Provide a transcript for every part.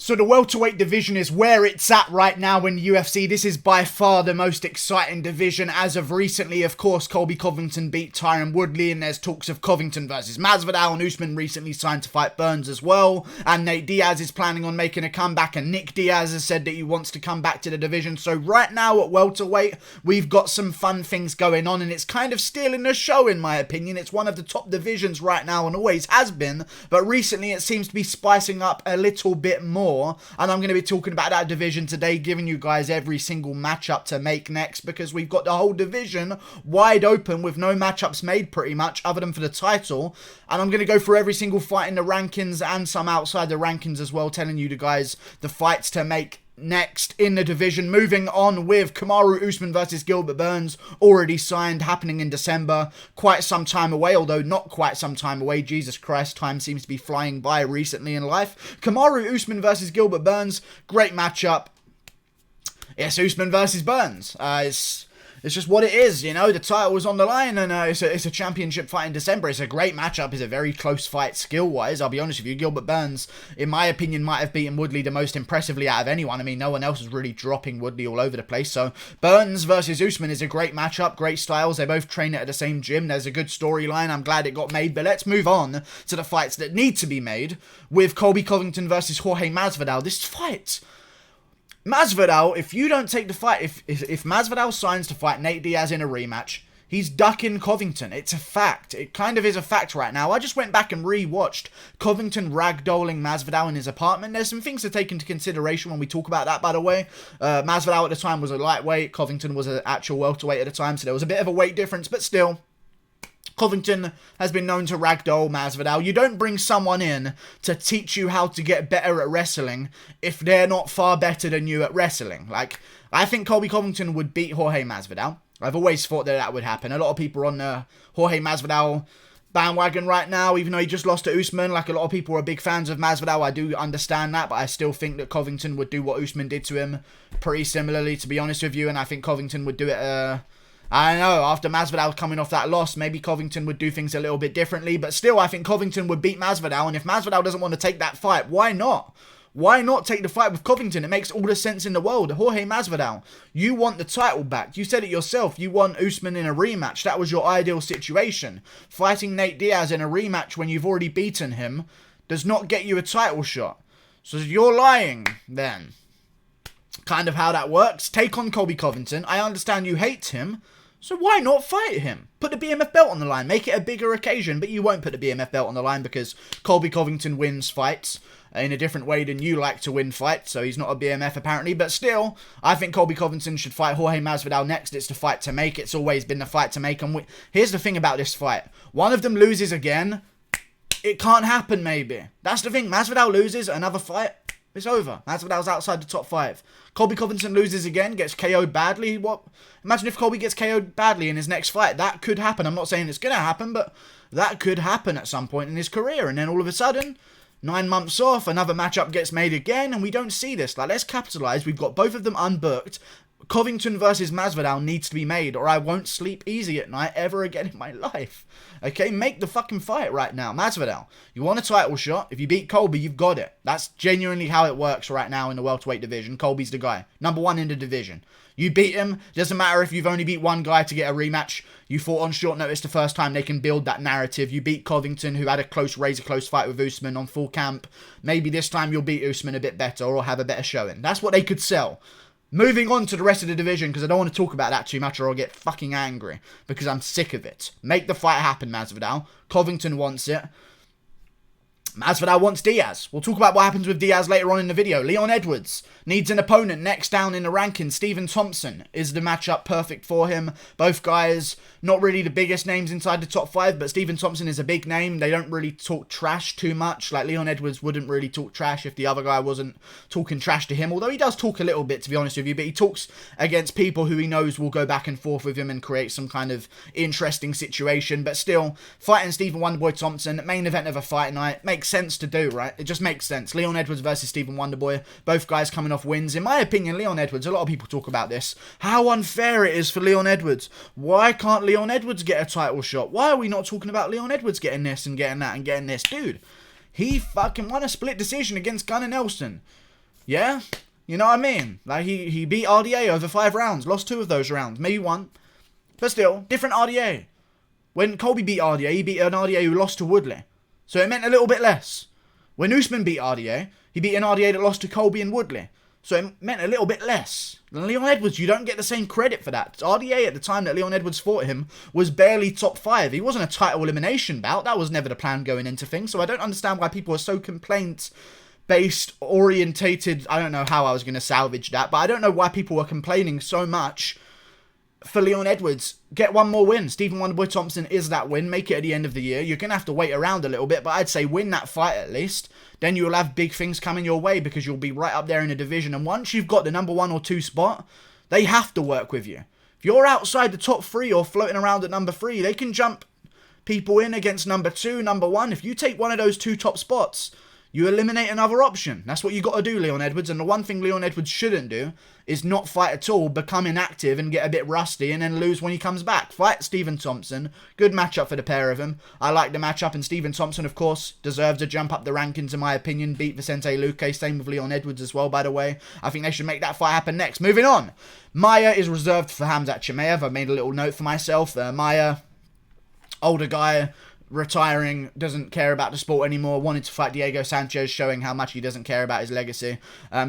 So the welterweight division is where it's at right now in UFC. This is by far the most exciting division as of recently. Of course, Colby Covington beat Tyron Woodley, and there's talks of Covington versus Masvidal, and Usman recently signed to fight Burns as well. And Nate Diaz is planning on making a comeback, and Nick Diaz has said that he wants to come back to the division. So right now at welterweight, we've got some fun things going on, and it's kind of stealing the show in my opinion. It's one of the top divisions right now and always has been, but recently it seems to be spicing up a little bit more. And I'm going to be talking about that division today, giving you guys every single matchup to make next, because we've got the whole division wide open with no matchups made pretty much other than for the title. And I'm going to go through every single fight in the rankings and some outside the rankings as well, telling you guys the fights to make next in the division. Moving on with Kamaru Usman versus Gilbert Burns, already signed, happening in December. Quite some time away, although not quite some time away. Jesus Christ, time seems to be flying by recently in life. Kamaru Usman versus Gilbert Burns, great matchup. It's Usman versus Burns. It's just what it is, you know. The title was on the line, and it's a championship fight in December. It's a great matchup. It's a very close fight skill-wise. I'll be honest with you, Gilbert Burns, in my opinion, might have beaten Woodley the most impressively out of anyone. I mean, no one else was really dropping Woodley all over the place. So Burns versus Usman is a great matchup, great styles. They both train at the same gym. There's a good storyline. I'm glad it got made. But let's move on to the fights that need to be made with Colby Covington versus Jorge Masvidal. This fight, Masvidal, if you don't take the fight, if Masvidal signs to fight Nate Diaz in a rematch, he's ducking Covington. It's a fact. It kind of is a fact right now. I just went back and re-watched Covington ragdolling Masvidal in his apartment. There's some things to take into consideration when we talk about that, by the way. Masvidal at the time was a lightweight. Covington was an actual welterweight at the time, so there was a bit of a weight difference, but still, Covington has been known to ragdoll Masvidal. You don't bring someone in to teach you how to get better at wrestling if they're not far better than you at wrestling. Like, I think Colby Covington would beat Jorge Masvidal. I've always thought that would happen. A lot of people are on the Jorge Masvidal bandwagon right now, even though he just lost to Usman. Like, a lot of people are big fans of Masvidal. I do understand that, but I still think that Covington would do what Usman did to him pretty similarly, to be honest with you, and I think Covington would do it, I don't know, after Masvidal coming off that loss, maybe Covington would do things a little bit differently, but still, I think Covington would beat Masvidal, and if Masvidal doesn't want to take that fight, why not? Why not take the fight with Covington? It makes all the sense in the world. Jorge Masvidal, you want the title back. You said it yourself. You want Usman in a rematch. That was your ideal situation. Fighting Nate Diaz in a rematch when you've already beaten him does not get you a title shot. So you're lying, then. Kind of how that works. Take on Colby Covington. I understand you hate him, so why not fight him? Put the BMF belt on the line. Make it a bigger occasion, but you won't put the BMF belt on the line because Colby Covington wins fights in a different way than you like to win fights, so he's not a BMF apparently, but still, I think Colby Covington should fight Jorge Masvidal next. It's the fight to make. It's always been the fight to make, and here's the thing about this fight. One of them loses again, it can't happen maybe. That's the thing. Masvidal loses another fight, it's over. Masvidal's outside the top 5. Colby Covington loses again, gets KO'd badly. What? Imagine if Colby gets KO'd badly in his next fight. That could happen. I'm not saying it's going to happen, but that could happen at some point in his career. And then all of a sudden, 9 months off, another matchup gets made again, and we don't see this. Like, let's capitalize. We've got both of them unbooked. Covington versus Masvidal needs to be made, or I won't sleep easy at night ever again in my life. Okay, make the fucking fight right now. Masvidal, you want a title shot. If you beat Colby, you've got it. That's genuinely how it works right now in the welterweight division. Colby's the guy. Number 1 in the division. You beat him. Doesn't matter if you've only beat one guy to get a rematch. You fought on short notice the first time. They can build that narrative. You beat Covington, who had a close, razor-close fight with Usman on full camp. Maybe this time you'll beat Usman a bit better or have a better showing. That's what they could sell. Moving on to the rest of the division, because I don't want to talk about that too much or I'll get fucking angry, because I'm sick of it. Make the fight happen, Masvidal. Covington wants it. Masvidal wants Diaz. We'll talk about what happens with Diaz later on in the video. Leon Edwards needs an opponent next down in the rankings. Stephen Thompson is the matchup perfect for him. Both guys, not really the biggest names inside the top 5, but Stephen Thompson is a big name. They don't really talk trash too much. Like, Leon Edwards wouldn't really talk trash if the other guy wasn't talking trash to him. Although he does talk a little bit, to be honest with you. But he talks against people who he knows will go back and forth with him and create some kind of interesting situation. But still, fighting Stephen Wonderboy Thompson, main event of a fight night, makes sense to do, right? It just makes sense. Leon Edwards versus Stephen Wonderboy, both guys coming off wins. In my opinion, Leon Edwards, a lot of people talk about this, how unfair it is for Leon Edwards. Why can't Leon Edwards get a title shot? Why are we not talking about Leon Edwards getting this and getting that and getting this? Dude, he fucking won a split decision against Gunnar Nelson. Yeah? You know what I mean? Like, he beat RDA over 5 rounds, lost 2 of those rounds, maybe 1. But still, different RDA. When Colby beat RDA, he beat an RDA who lost to Woodley. So it meant a little bit less. When Usman beat RDA, he beat an RDA that lost to Colby and Woodley. So it meant a little bit less. And Leon Edwards, you don't get the same credit for that. RDA at the time that Leon Edwards fought him was barely top 5. He wasn't a title elimination bout. That was never the plan going into things. So I don't understand why people are so complaint-based, orientated. I don't know how I was going to salvage that. But I don't know why people were complaining so much for Leon Edwards. Get one more win. Stephen Wonderboy Thompson is that win. Make it at the end of the year. You're going to have to wait around a little bit, but I'd say win that fight at least. Then you'll have big things coming your way because you'll be right up there in the division. And once you've got the number 1 or 2 spot, they have to work with you. If you're outside the top 3 or floating around at number 3, they can jump people in against number 2, number 1. If you take one of those 2 top spots, you eliminate another option. That's what you got to do, Leon Edwards. And the one thing Leon Edwards shouldn't do is not fight at all, become inactive and get a bit rusty and then lose when he comes back. Fight Stephen Thompson. Good matchup for the pair of them. I like the matchup, and Stephen Thompson, of course, deserves a jump up the rankings in my opinion. Beat Vicente Luque. Same with Leon Edwards as well, by the way. I think they should make that fight happen next. Moving on. Maia is reserved for Khamzat Chimaev. I made a little note for myself. Maia, older guy, retiring, doesn't care about the sport anymore, wanted to fight Diego Sanchez, showing how much he doesn't care about his legacy.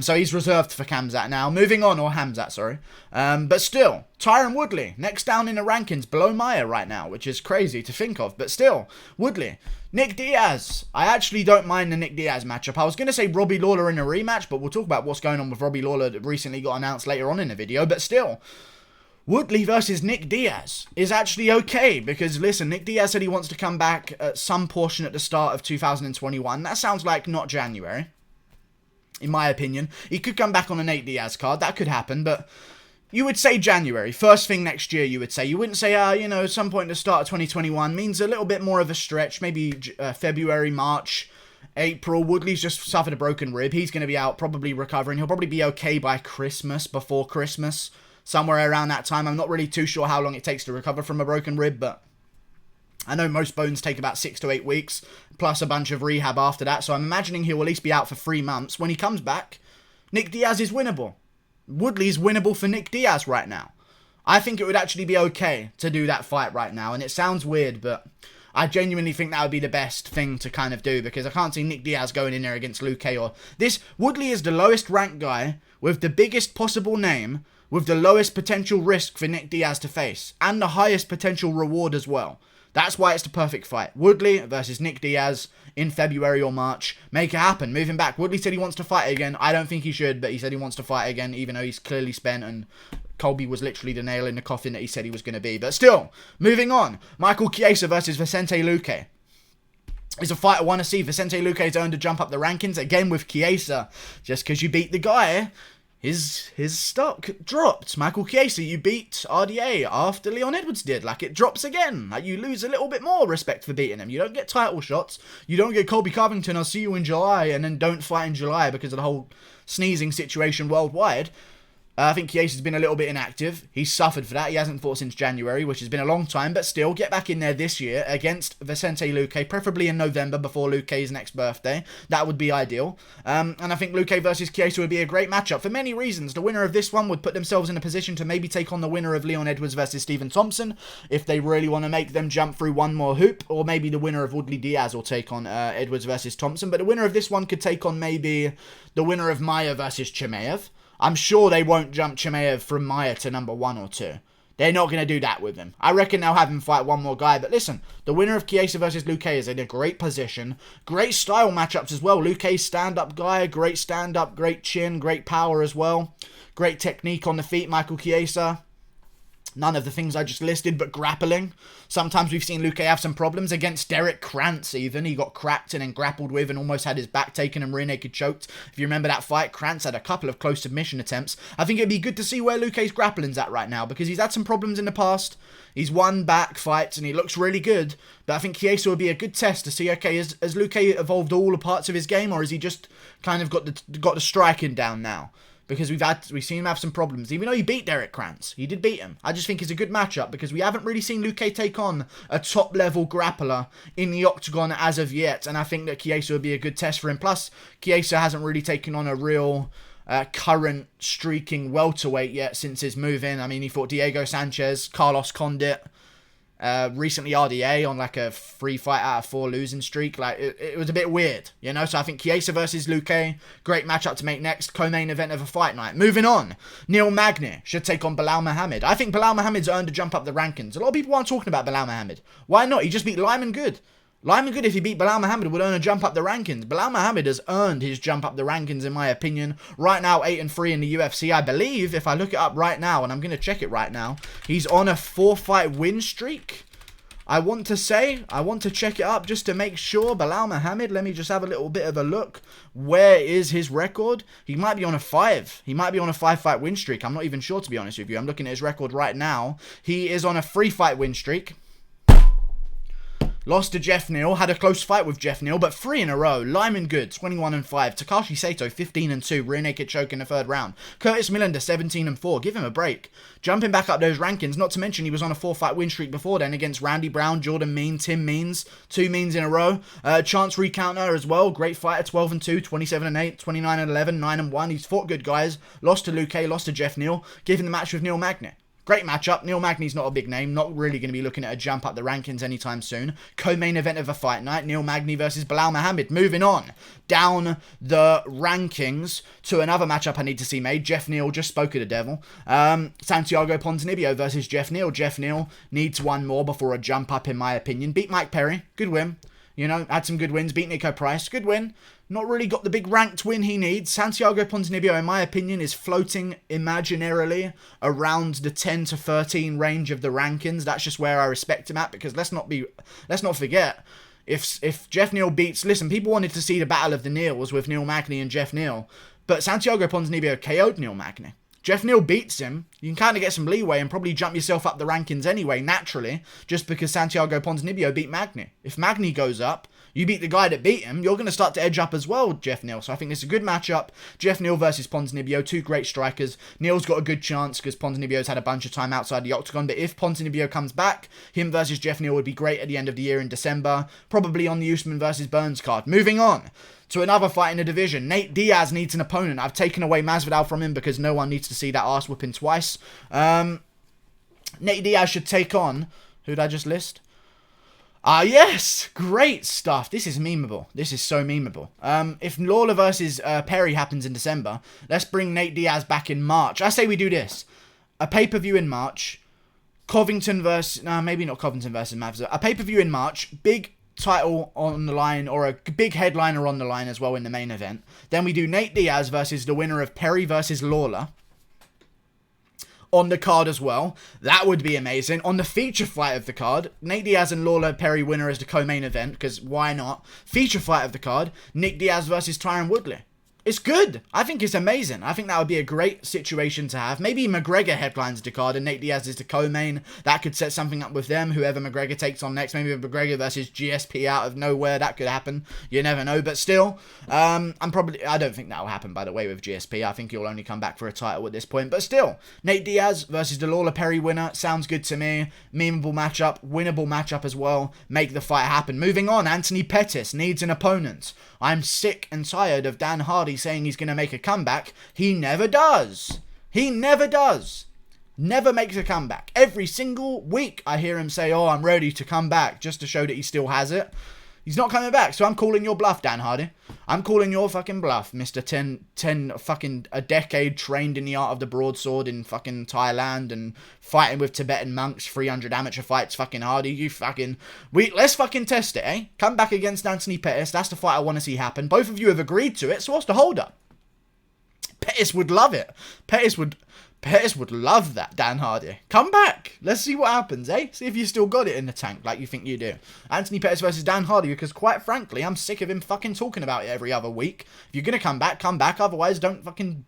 So he's reserved for Khamzat now. Moving on, or Khamzat, sorry. But still, Tyron Woodley, next down in the rankings, below Maia right now, which is crazy to think of. But still, Woodley. Nick Diaz. I actually don't mind the Nick Diaz matchup. I was going to say Robbie Lawler in a rematch, but we'll talk about what's going on with Robbie Lawler that recently got announced later on in the video. But still, Woodley versus Nick Diaz is actually okay, because listen, Nick Diaz said he wants to come back at some portion at the start of 2021. That sounds like not January, in my opinion. He could come back on a Nate Diaz card, that could happen, but you would say January, first thing next year you would say. You wouldn't say, some point at the start of 2021, means a little bit more of a stretch, maybe February, March, April. Woodley's just suffered a broken rib, he's going to be out, probably recovering. He'll probably be okay by Christmas, before Christmas. Somewhere around that time. I'm not really too sure how long it takes to recover from a broken rib, but I know most bones take about 6 to 8 weeks, plus a bunch of rehab after that, so I'm imagining he'll at least be out for 3 months. When he comes back, Nick Diaz is winnable. Woodley's winnable for Nick Diaz right now. I think it would actually be okay to do that fight right now, and it sounds weird, but I genuinely think that would be the best thing to kind of do, because I can't see Nick Diaz going in there against Lucaya or this. Woodley is the lowest ranked guy with the biggest possible name, with the lowest potential risk for Nick Diaz to face, and the highest potential reward as well. That's why it's the perfect fight. Woodley versus Nick Diaz in February or March. Make it happen. Moving back. Woodley said he wants to fight again. I don't think he should, but he said he wants to fight again, even though he's clearly spent, and Colby was literally the nail in the coffin that he said he was going to be. But still, moving on. Michael Chiesa versus Vicente Luque. It's a fight I want to see. Vicente Luque's earned to jump up the rankings again with Chiesa. Just because you beat the guy, his stock dropped. Michael Chiesa, you beat RDA after Leon Edwards did. Like, it drops again. Like, you lose a little bit more respect for beating him. You don't get title shots. You don't get Colby Covington, I'll see you in July, and then don't fight in July because of the whole sneezing situation worldwide. I think Chiesa's been a little bit inactive. He's suffered for that. He hasn't fought since January, which has been a long time, but still, get back in there this year against Vicente Luque, preferably in November before Luque's next birthday. That would be ideal. And I think Luque versus Chiesa would be a great matchup for many reasons. The winner of this one would put themselves in a position to maybe take on the winner of Leon Edwards versus Stephen Thompson, if they really want to make them jump through one more hoop, or maybe the winner of Woodley Diaz will take on Edwards versus Thompson, but the winner of this one could take on maybe the winner of Maia versus Chimaev. I'm sure they won't jump Chimaev from Maia to number 1 or 2. They're not going to do that with him. I reckon they'll have him fight one more guy. But listen, the winner of Chiesa versus Luque is in a great position. Great style matchups as well. Luque's stand-up guy. Great stand-up, great chin, great power as well. Great technique on the feet, Michael Chiesa. None of the things I just listed, but grappling. Sometimes we've seen Luque have some problems against Derek Krantz even. He got cracked and then grappled with and almost had his back taken and rear naked choked. If you remember that fight, Krantz had a couple of close submission attempts. I think it'd be good to see where Luque's grappling's at right now, because he's had some problems in the past. He's won back fights and he looks really good. But I think Chiesa would be a good test to see, okay, has Luque evolved all the parts of his game, or has he just kind of got the striking down now? because we've seen him have some problems. Even though he beat Derek Krantz, he did beat him. I just think it's a good matchup because we haven't really seen Lucaya take on a top-level grappler in the octagon as of yet, and I think that Kiesa would be a good test for him. Plus, Kiesa hasn't really taken on a real current streaking welterweight yet since his move in. I mean, he fought Diego Sanchez, Carlos Condit, recently RDA on like a 3 fight out of 4 losing streak. Like, it was a bit weird, you know? So I think Kiesa versus Lucaya, great matchup to make next. Co-main event of a fight night. Moving on, Neil Magny should take on Belal Muhammad. I think Belal Muhammad's earned a jump up the rankings. A lot of people aren't talking about Belal Muhammad. Why not? He just beat Lyman Good. Lyman Good, if he beat Belal Muhammad, would earn a jump up the rankings. Belal Muhammad has earned his jump up the rankings, in my opinion. Right now, 8-3 in the UFC. I believe, if I look it up right now, and I'm going to check it right now, he's on a 4-fight win streak. I want to check it up just to make sure. Belal Muhammad, let me just have a little bit of a look. Where is his record? He might be on a 5. He might be on a 5-fight win streak. I'm not even sure, to be honest with you. I'm looking at his record right now. He is on a 3-fight win streak. Lost to Jeff Neal, had a close fight with Jeff Neal, but 3 in a row. Lyman Good, 21-5. Takashi Sato, 15-2. Rear naked choke in the 3rd round. Curtis Millender, 17-4. Give him a break. Jumping back up those rankings, not to mention he was on a 4-fight win streak before then against Randy Brown, Jordan Mean, Tim Means. 2 Means in a row. Chance Recounter as well. Great fighter, 12-2, 27-8, 29-11, 9-1. He's fought good guys. Lost to Lucaya, lost to Jeff Neal. Giving the match with Neil Magny. Great matchup. Neil Magny's not a big name. Not really going to be looking at a jump up the rankings anytime soon. Co-main event of a fight night. Neil Magny versus Belal Muhammad. Moving on down the rankings to another matchup I need to see made. Jeff Neal just spoke of the devil. Santiago Ponzinibbio versus Jeff Neal. Jeff Neal needs one more before a jump up, in my opinion. Beat Mike Perry. Good win. You know, had some good wins. Beat Nico Price. Good win. Not really got the big ranked win he needs. Santiago Ponzinibbio, in my opinion, is floating imaginarily around the 10 to 13 range of the rankings. That's just where I respect him at, because let's not forget, if Jeff Neal beats... Listen, people wanted to see the battle of the Neals with Neil Magny and Jeff Neal, but Santiago Ponzinibbio KO'd Neil Magny. Jeff Neal beats him, you can kind of get some leeway and probably jump yourself up the rankings anyway, naturally, just because Santiago Ponzinibbio beat Magny. If Magny goes up, you beat the guy that beat him, you're going to start to edge up as well, Jeff Neal. So I think it's a good matchup. Jeff Neal versus Ponzinibbio, 2 great strikers. Neal's got a good chance because Ponzinibbio's had a bunch of time outside the octagon. But if Ponzinibbio comes back, him versus Jeff Neal would be great at the end of the year in December. Probably on the Usman versus Burns card. Moving on to another fight in the division. Nate Diaz needs an opponent. I've taken away Masvidal from him because no one needs to see that ass whooping twice. Nate Diaz should take on... Who'd I just list? Yes! Great stuff. This is memeable. This is so memeable. If Lawler versus Perry happens in December, let's bring Nate Diaz back in March. I say we do this. A pay-per-view in March. Covington versus... No, maybe not Covington versus Masvidal. A pay-per-view in March. Big title on the line, or a big headliner on the line as well in the main event. Then we do Nate Diaz versus the winner of Perry versus Lawler on the card as well. That would be amazing. On the feature fight of the card, Nate Diaz and Lawler Perry winner as the co-main event, because why not? Feature fight of the card, Nick Diaz versus Tyron Woodley. It's good. I think it's amazing. I think that would be a great situation to have. Maybe McGregor headlines the card and Nate Diaz is the co-main. That could set something up with them, whoever McGregor takes on next. Maybe McGregor versus GSP out of nowhere. That could happen. You never know. But still, I don't think that will happen, by the way, with GSP. I think he'll only come back for a title at this point. But still, Nate Diaz versus the Lawler Perry winner. Sounds good to me. Memeable matchup. Winnable matchup as well. Make the fight happen. Moving on, Anthony Pettis needs an opponent. I'm sick and tired of Dan Hardy saying he's going to make a comeback. He never does. He never does. Never makes a comeback. Every single week I hear him say, oh, I'm ready to come back, just to show that he still has it. He's not coming back, so I'm calling your bluff, Dan Hardy. I'm calling your fucking bluff, Mr. 10 fucking a decade trained in the art of the broadsword in fucking Thailand and fighting with Tibetan monks, 300 amateur fights, fucking Hardy. You fucking... let's fucking test it, eh? Come back against Anthony Pettis. That's the fight I want to see happen. Both of you have agreed to it, so what's the hold up? Pettis would love it. Pettis would love that, Dan Hardy. Come back. Let's see what happens, eh? See if you still got it in the tank like you think you do. Anthony Pettis versus Dan Hardy, because quite frankly, I'm sick of him fucking talking about it every other week. If you're going to come back, come back. Otherwise, don't fucking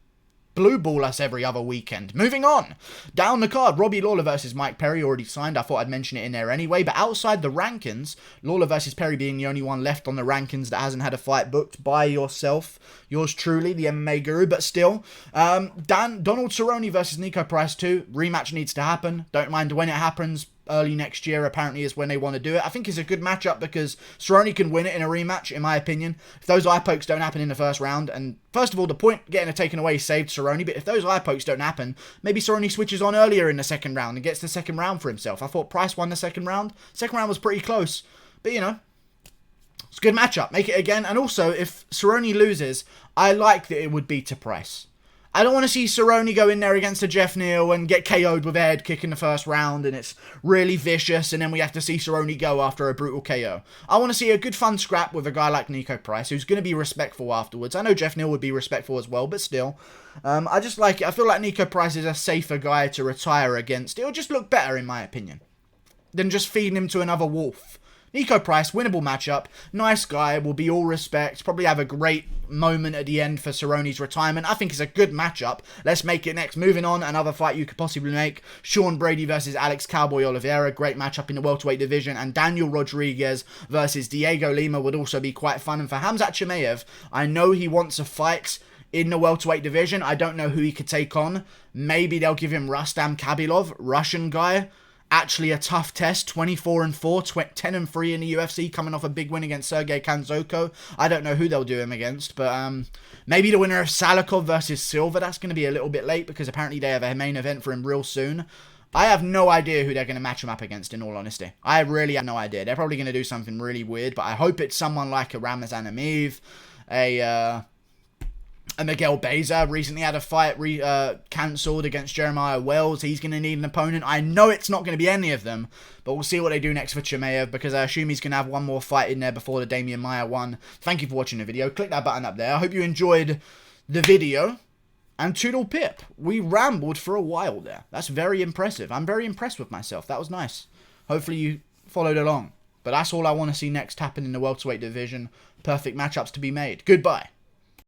blue ball us every other weekend. Moving on. Down the card, Robbie Lawler versus Mike Perry already signed. I thought I'd mention it in there anyway. But outside the rankings, Lawler versus Perry being the only one left on the rankings that hasn't had a fight booked by yourself. Yours truly, the MMA guru. But still, Donald Cerrone versus Nico Price 2. Rematch needs to happen. Don't mind when it happens. Early next year, apparently, is when they want to do it. I think it's a good matchup because Cerrone can win it in a rematch, in my opinion. If those eye pokes don't happen in the first round, and first of all, the point getting it taken away saved Cerrone, but if those eye pokes don't happen, maybe Cerrone switches on earlier in the second round and gets the second round for himself. I thought Price won the second round. Second round was pretty close, but you know, it's a good matchup. Make it again, and also, if Cerrone loses, I like that it would be to Price. I don't want to see Cerrone go in there against a Jeff Neal and get KO'd with a head kick in the first round and it's really vicious and then we have to see Cerrone go after a brutal KO. I want to see a good fun scrap with a guy like Nico Price who's going to be respectful afterwards. I know Jeff Neal would be respectful as well, but still. I just like it. I feel like Nico Price is a safer guy to retire against. It'll just look better in my opinion than just feeding him to another wolf. Nico Price, winnable matchup, nice guy, will be all respect, probably have a great moment at the end for Cerrone's retirement. I think it's a good matchup. Let's make it next. Moving on, another fight you could possibly make, Sean Brady versus Alex Cowboy Oliveira, great matchup in the welterweight division, and Daniel Rodriguez versus Diego Lima would also be quite fun. And for Khamzat Chimaev, I know he wants a fight in the welterweight division. I don't know who he could take on. Maybe they'll give him Rustam Khabilov, Russian guy. Actually a tough test, 24-4, 10-3 in the UFC, coming off a big win against Sergey Kanzoko. I don't know who they'll do him against, but maybe the winner of Salikov versus Silva. That's going to be a little bit late because apparently they have a main event for him real soon. I have no idea who they're going to match him up against, in all honesty. I really have no idea. They're probably going to do something really weird, but I hope it's someone like a Ramazan Ameev, a Miguel Beza recently had a fight cancelled against Jeremiah Wells. He's going to need an opponent. I know it's not going to be any of them, but we'll see what they do next for Chimaev because I assume he's going to have one more fight in there before the Damian Maia one. Thank you for watching the video. Click that button up there. I hope you enjoyed the video. And toodle pip. We rambled for a while there. That's very impressive. I'm very impressed with myself. That was nice. Hopefully you followed along. But that's all I want to see next happen in the welterweight division. Perfect matchups to be made. Goodbye.